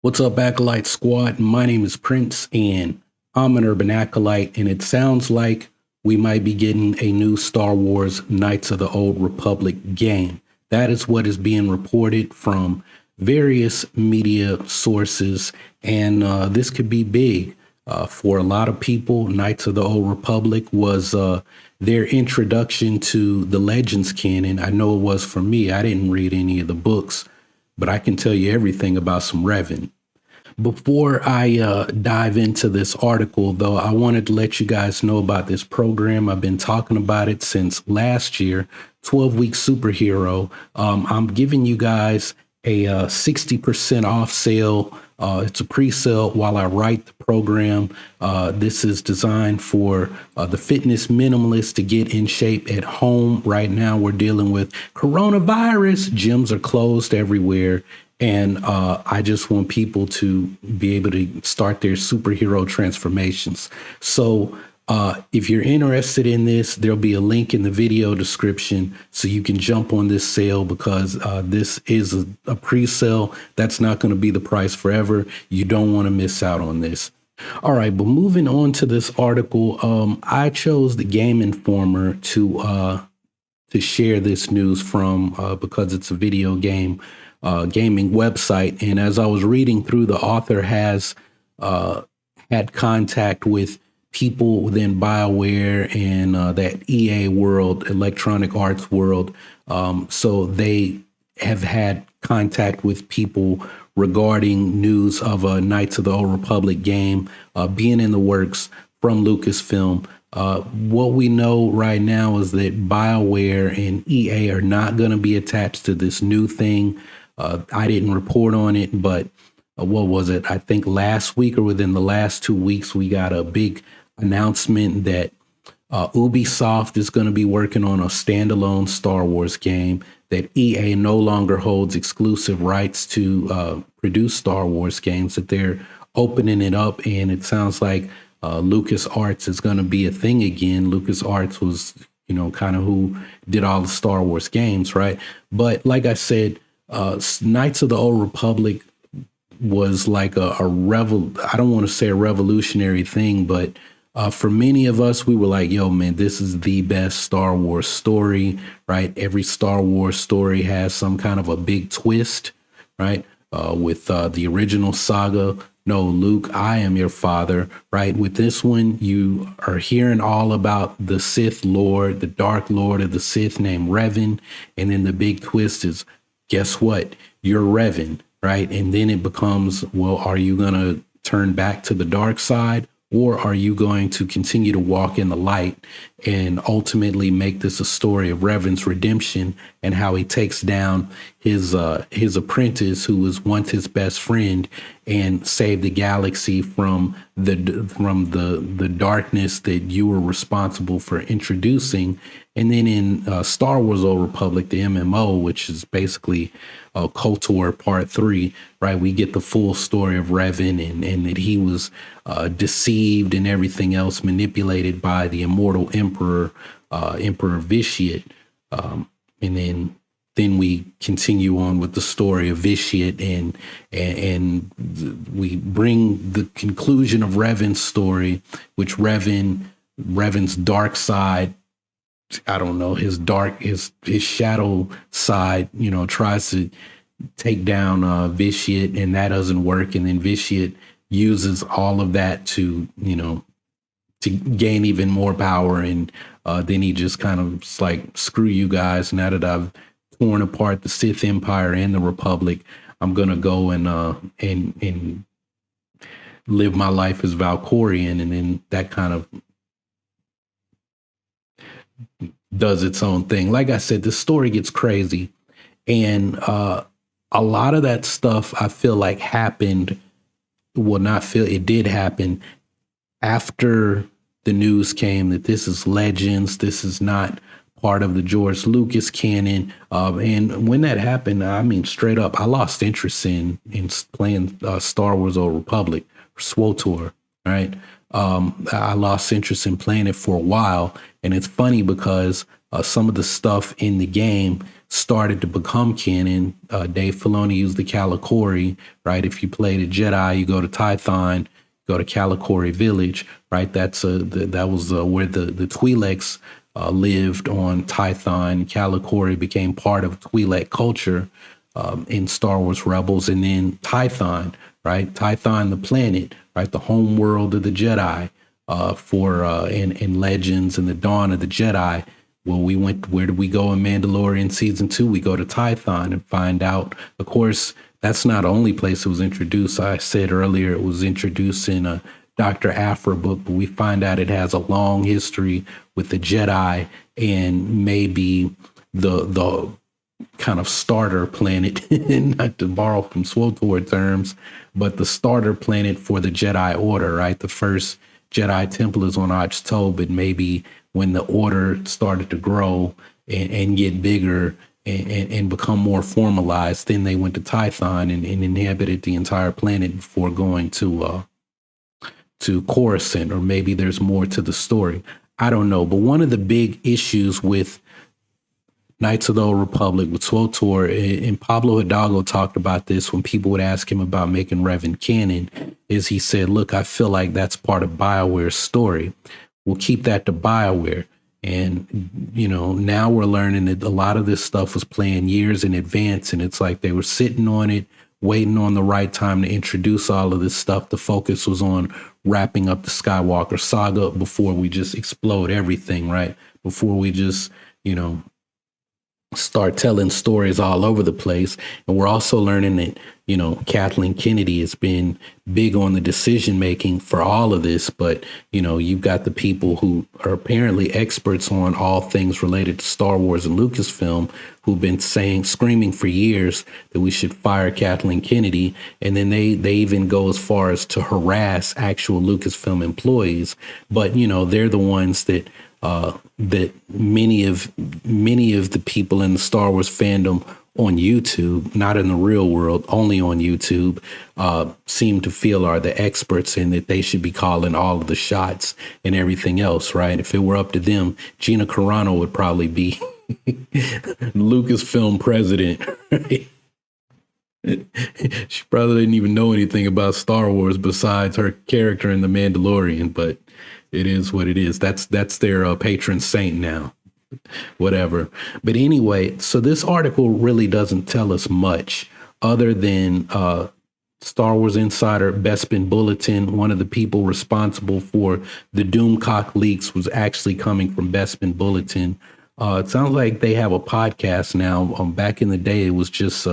What's up, Acolyte Squad? My name is Prince, and I'm an urban acolyte, and it sounds like we might be getting a new Star Wars Knights of the Old Republic game. That is what is being reported from various media sources, and this could be big. For a lot of people, Knights of the Old Republic was their introduction to the Legends canon. I know it was for me. I didn't read any of the books, but I can tell you everything about some Revan. Before I dive into this article, though, I wanted to let you guys know about this program. I've been talking about it since last year, 12-week superhero. I'm giving you guys a 60% off sale. It's a pre-sale while I write the program. This is designed for the fitness minimalist to get in shape at home. Right now, we're dealing with coronavirus. Gyms are closed everywhere. And I just want people to be able to start their superhero transformations. So if you're interested in this, there'll be a link in the video description so you can jump on this sale, because this is a pre-sale. That's not going to be the price forever. You don't want to miss out on this. All right, but moving on to this article, I chose the Game Informer to share this news from because it's a video game gaming website. And as I was reading through, the author has had contact with people within BioWare and that EA world, Electronic Arts world. So they have had contact with people regarding news of a Knights of the Old Republic game being in the works from Lucasfilm. What we know right now is that BioWare and EA are not going to be attached to this new thing. I didn't report on it, but what was it? I think last week or within the last 2 weeks, we got a big announcement that Ubisoft is going to be working on a standalone Star Wars game, that EA no longer holds exclusive rights to produce Star Wars games, that they're opening it up. And it sounds like LucasArts is going to be a thing again. LucasArts was, kind of who did all the Star Wars games, right? But like I said, Knights of the Old Republic was like I don't want to say a revolutionary thing, but for many of us, we were like, yo, man, this is the best Star Wars story, right? Every Star Wars story has some kind of a big twist, right? With the original saga, no, Luke, I am your father, right? With this one, you are hearing all about the Sith Lord, the Dark Lord of the Sith named Revan. And then the big twist is, guess what? You're Revan, right? And then it becomes, well, are you going to turn back to the dark side, or are you going to continue to walk in the light and ultimately make this a story of Revan's redemption and how he takes down his apprentice, who was once his best friend, and save the galaxy from the darkness that you were responsible for introducing. And then in Star Wars Old Republic, the MMO, which is basically KOTOR Part 3, right? We get the full story of Revan and that he was deceived and everything else, manipulated by the immortal Emperor Vitiate. And then we continue on with the story of Vitiate, and we bring the conclusion of Revan's story, which Revan's dark side, I don't know, his shadow side, tries to take down Vitiate, and that doesn't work. And then Vitiate uses all of that to gain even more power. And then he just kind of like, screw you guys. Now that I've torn apart the Sith Empire and the Republic, I'm going to go and live my life as Valkorian. And then that kind of does its own thing. Like I said, the story gets crazy, and a lot of that stuff I feel like happened. Well, it did happen after the news came that this is Legends. This is not part of the George Lucas canon. And when that happened, I mean, straight up, I lost interest in playing Star Wars Old Republic, SWTOR, right? I lost interest in playing it for a while. And it's funny because some of the stuff in the game started to become canon. Dave Filoni used the Kalikori, right? If you played a Jedi, you go to Tython, go to Kalikori Village, right? That was where the Twi'leks lived on Tython. Kalikori became part of Twi'lek culture in Star Wars Rebels, and then Tython, right? Tython, the planet, right? The home world of the Jedi in Legends and the Dawn of the Jedi. Well, where did we go in Mandalorian season 2? We go to Tython and find out, of course, that's not the only place it was introduced. I said earlier it was introduced in a Dr. Aphra book, but we find out it has a long history with the Jedi and maybe the kind of starter planet, not to borrow from SWTOR terms, but the starter planet for the Jedi Order, right? The first Jedi Temple is on Ahch-To, but maybe when the Order started to grow and get bigger and become more formalized, then they went to Tython and inhabited the entire planet before going to Coruscant, or maybe there's more to the story. I don't know. But one of the big issues with Knights of the Old Republic with SWTOR, and Pablo Hidalgo talked about this when people would ask him about making Revan canon, is he said, look, I feel like that's part of BioWare's story. We'll keep that to BioWare. And, now we're learning that a lot of this stuff was planned years in advance, and it's like they were sitting on it, waiting on the right time to introduce all of this stuff. The focus was on wrapping up the Skywalker saga before we just explode everything, right? Before we just, start telling stories all over the place. And we're also learning that, Kathleen Kennedy has been big on the decision making for all of this. But, you've got the people who are apparently experts on all things related to Star Wars and Lucasfilm, who've been screaming for years that we should fire Kathleen Kennedy. And then they even go as far as to harass actual Lucasfilm employees. But, they're the ones that many of the people in the Star Wars fandom on YouTube, not in the real world, only on YouTube, seem to feel are the experts, and that they should be calling all of the shots and everything else, right? If it were up to them, Gina Carano would probably be Lucasfilm president, right? She probably didn't even know anything about Star Wars besides her character in The Mandalorian, but it is what it is. That's their patron saint now. Whatever. But anyway, so this article really doesn't tell us much other than Star Wars Insider Bespin Bulletin. One of the people responsible for the Doomcock leaks was actually coming from Bespin Bulletin. It sounds like they have a podcast now. Back in the day, it was just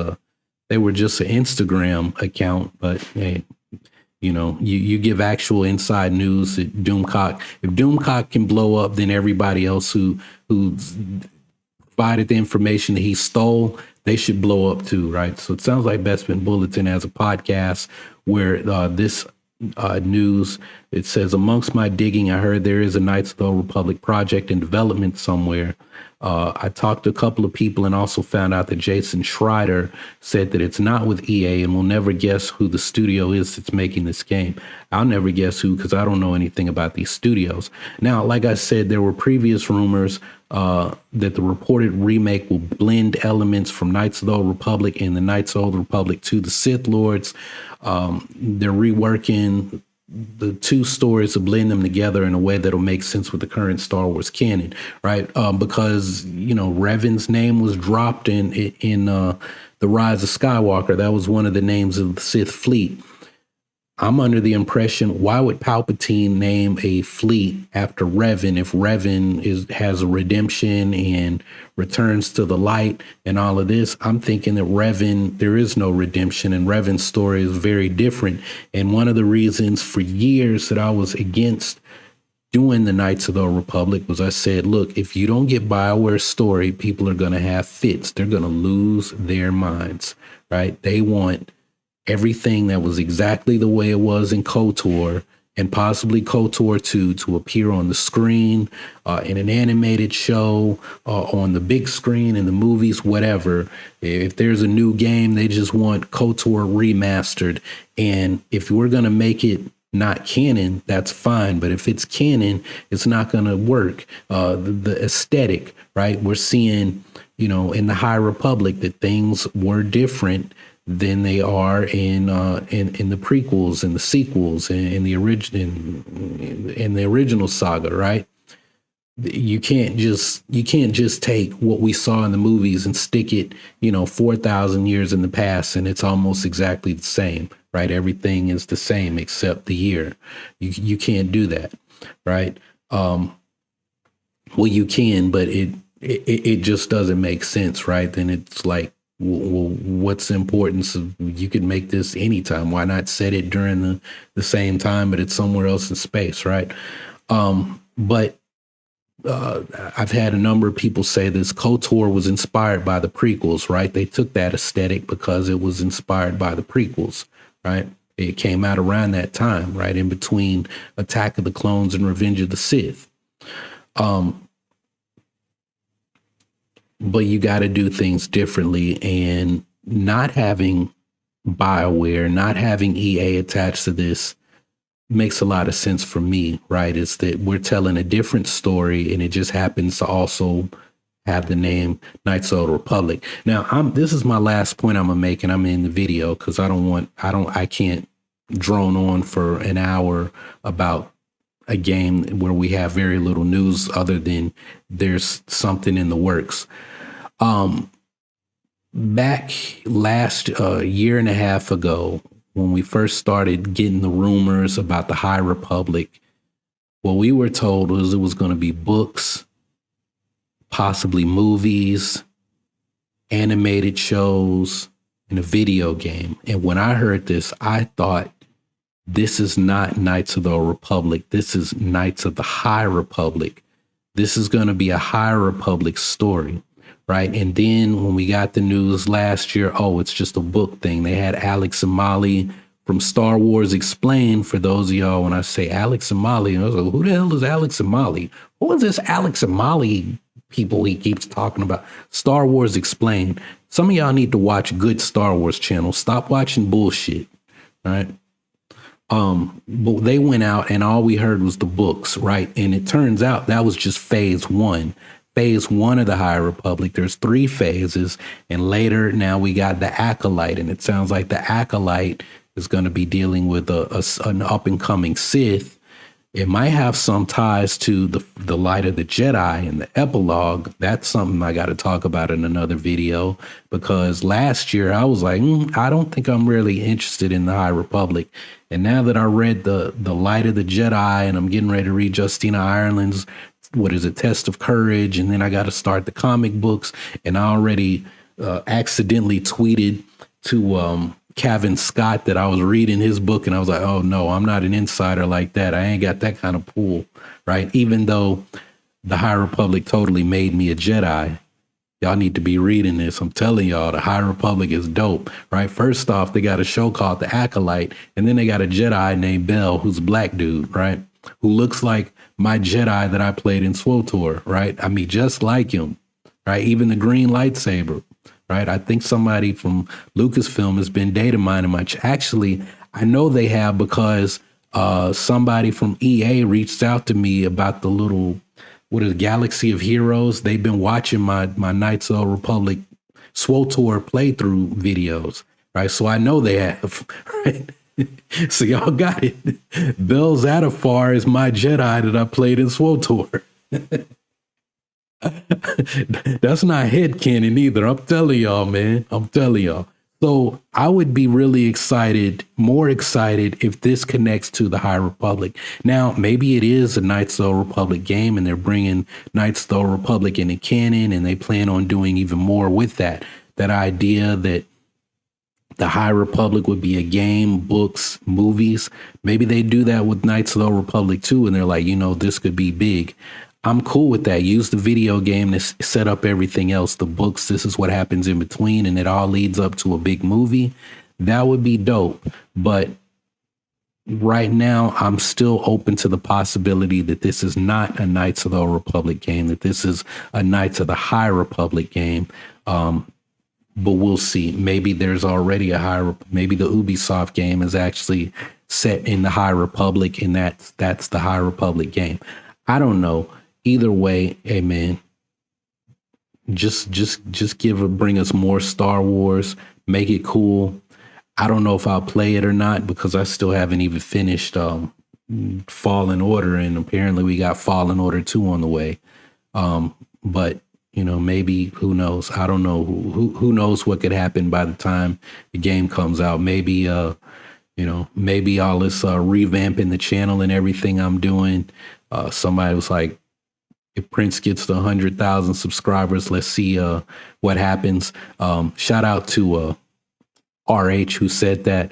they were just an Instagram account, but hey, you give actual inside news at Doomcock. If Doomcock can blow up, then everybody else who provided the information that he stole, they should blow up too, right? So it sounds like Bespin Bulletin has a podcast where this news, it says, amongst my digging, I heard there is a Knights of the Old Republic project in development somewhere. I talked to a couple of people and also found out that Jason Schreider said that it's not with EA, and we'll never guess who the studio is that's making this game. I'll never guess who, because I don't know anything about these studios. Now, like I said, there were previous rumors that the reported remake will blend elements from Knights of the Old Republic and the Knights of the Old Republic to the Sith Lords. They're reworking the two stories to blend them together in a way that'll make sense with the current Star Wars canon, right? Because, Revan's name was dropped in The Rise of Skywalker. That was one of the names of the Sith fleet. I'm under the impression, why would Palpatine name a fleet after Revan if Revan has a redemption and returns to the light and all of this? I'm thinking that Revan, there is no redemption, and Revan's story is very different. And one of the reasons for years that I was against doing the Knights of the Old Republic was I said, look, if you don't get BioWare's story, people are going to have fits. They're going to lose their minds, right? They want everything that was exactly the way it was in KOTOR and possibly KOTOR 2 to appear on the screen, in an animated show, on the big screen, in the movies, whatever. If there's a new game, they just want KOTOR remastered. And if we're going to make it not canon, that's fine. But if it's canon, it's not going to work. The aesthetic, right? We're seeing, in the High Republic that things were different than they are in the prequels and the sequels and in the original saga, right? You can't just take what we saw in the movies and stick it, 4,000 years in the past, and it's almost exactly the same, right? Everything is the same except the year. You can't do that, right? Well, you can, but it just doesn't make sense, right? Then it's like, well, what's the importance of, you could make this anytime? Why not set it during the same time, but it's somewhere else in space, right? But I've had a number of people say this KOTOR was inspired by the prequels, right? They took that aesthetic because it was inspired by the prequels, right? It came out around that time, right? In between Attack of the Clones and Revenge of the Sith. But you got to do things differently, and not having BioWare, not having EA attached to this makes a lot of sense for me, right? It's that we're telling a different story, and it just happens to also have the name Knights of the Old Republic. Now, this is my last point I'm gonna make, and I'm in the video because I can't drone on for an hour about a game where we have very little news other than there's something in the works. Back last year and a half ago, when we first started getting the rumors about the High Republic, what we were told was it was going to be books, possibly movies, animated shows, and a video game. And when I heard this, I thought, this is not Knights of the Old Republic. This is Knights of the High Republic. This is going to be a High Republic story, right? And then when we got the news last year, it's just a book thing. They had Alex and Molly from Star Wars Explained. For those of y'all, when I say Alex and Molly, I was like, who the hell is Alex and Molly? Who is this Alex and Molly people he keeps talking about? Star Wars Explained. Some of y'all need to watch good Star Wars channels. Stop watching bullshit, right? But they went out and all we heard was the books, right? And it turns out that was just phase one. Phase one of the High Republic. There's 3 phases, and later now we got the Acolyte, and it sounds like the Acolyte is going to be dealing with an up and coming Sith. It might have some ties to the Light of the Jedi and the epilogue. That's something I got to talk about in another video, because last year I was like, I don't think I'm really interested in the High Republic. And now that I read the Light of the Jedi, and I'm getting ready to read Justina Ireland's, Test of Courage, and then I got to start the comic books, and I already accidentally tweeted to Kevin Scott that I was reading his book, and I was like, oh no, I'm not an insider like that. I ain't got that kind of pull, right? Even though the High Republic totally made me a Jedi. Y'all need to be reading this. I'm telling y'all, the High Republic is dope, right? First off, they got a show called The Acolyte, and then they got a Jedi named Bell, who's a black dude, right? Who looks like my Jedi that I played in SWTOR, right? I mean, just like him, right? Even the green lightsaber, right? I think somebody from Lucasfilm has been data mining much. Actually, I know they have, because somebody from EA reached out to me about the little, Galaxy of Heroes. They've been watching my Knights of the Republic SWTOR playthrough videos, right? So I know they have, right? So y'all got it. Bell Zatafar is my Jedi that I played in SWTOR. That's not headcanon either. I'm telling y'all, man. I'm telling y'all. So I would be really excited, more excited, if this connects to the High Republic. Now, maybe it is a Knights of the Republic game, and they're bringing Knights of the Republic into canon, and they plan on doing even more with that. That idea that the High Republic would be a game, books, movies. Maybe they do that with Knights of the Republic too, and they're like, this could be big. I'm cool with that. Use the video game to set up everything else. The books, this is what happens in between, and it all leads up to a big movie. That would be dope. But right now, I'm still open to the possibility that this is not a Knights of the Republic game, that this is a Knights of the High Republic game. But we'll see. Maybe there's already maybe the Ubisoft game is actually set in the High Republic, and that's the High Republic game. I don't know. Either way, hey man, just bring us more Star Wars, make it cool. I don't know if I'll play it or not because I still haven't even finished Fallen Order, and apparently we got Fallen Order 2 on the way. But you know, maybe, who knows? I don't know. Who knows what could happen by the time the game comes out? Maybe you know, maybe all this revamping the channel and everything I'm doing. Somebody was like, if Prince gets to 100,000 subscribers, let's see what happens. Shout out to RH who said that.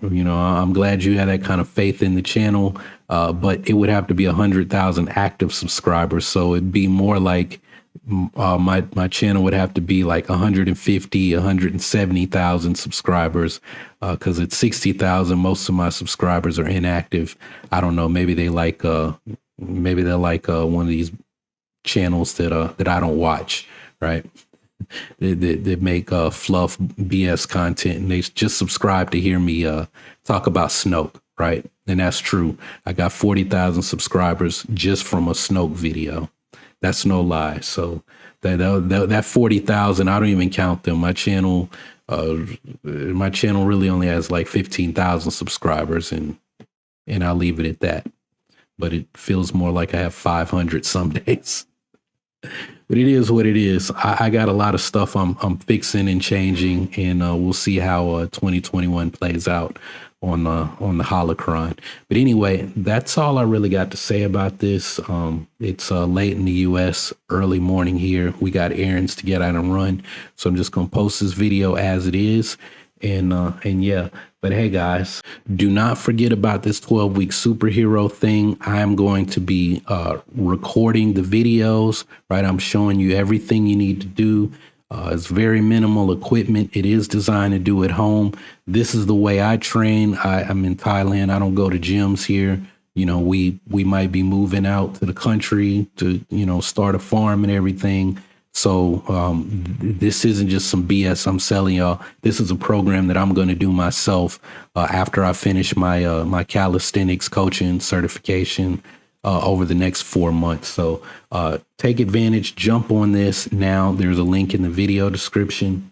You know, I'm glad you had that kind of faith in the channel, but it would have to be 100,000 active subscribers. So it'd be more like my channel would have to be like 150, 170,000 subscribers, because at 60,000, most of my subscribers are inactive. I don't know. Maybe they like maybe they're like one of these channels that I don't watch, right? They make fluff BS content, and they just subscribe to hear me talk about Snoke, right? And that's true. I got 40,000 subscribers just from a Snoke video. That's no lie. So that 40,000, I don't even count them. My channel really only has like 15,000 subscribers, and I'll leave it at that. But it feels more like I have 500 some days. But it is what it is. I got a lot of stuff I'm fixing and changing, and we'll see how 2021 plays out on the holocron. But anyway, that's all I really got to say about this. It's late in the US, early morning here. We got errands to get out and run, so I'm just gonna post this video as it is. And yeah, but hey guys, do not forget about this 12-week superhero thing. I'm going to be recording the videos, right? I'm showing you everything you need to do. It's very minimal equipment. It is designed to do at home. This is the way I train. I'm in Thailand. I don't go to gyms here. You know, we might be moving out to the country to, you know, start a farm and everything. So this isn't just some BS I'm selling y'all. This is a program that I'm going to do myself after I finish my my calisthenics coaching certification over the next 4 months. So take advantage, jump on this now. There's a link in the video description.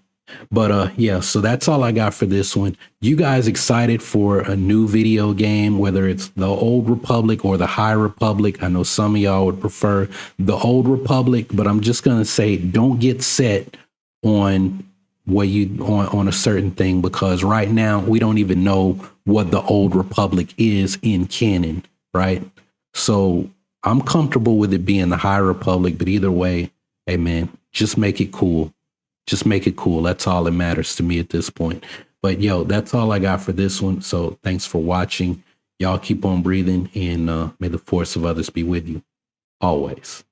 But yeah, so that's all I got for this one. You guys excited for a new video game, whether it's the Old Republic or the High Republic? I know some of y'all would prefer the Old Republic, but I'm just gonna say, don't get set on what you on a certain thing, because right now we don't even know what the Old Republic is in canon, right? So I'm comfortable with it being the High Republic, but either way, hey man, just make it cool. Just make it cool. That's all that matters to me at this point. But yo, that's all I got for this one. So thanks for watching. Y'all keep on breathing, and may the force of others be with you always.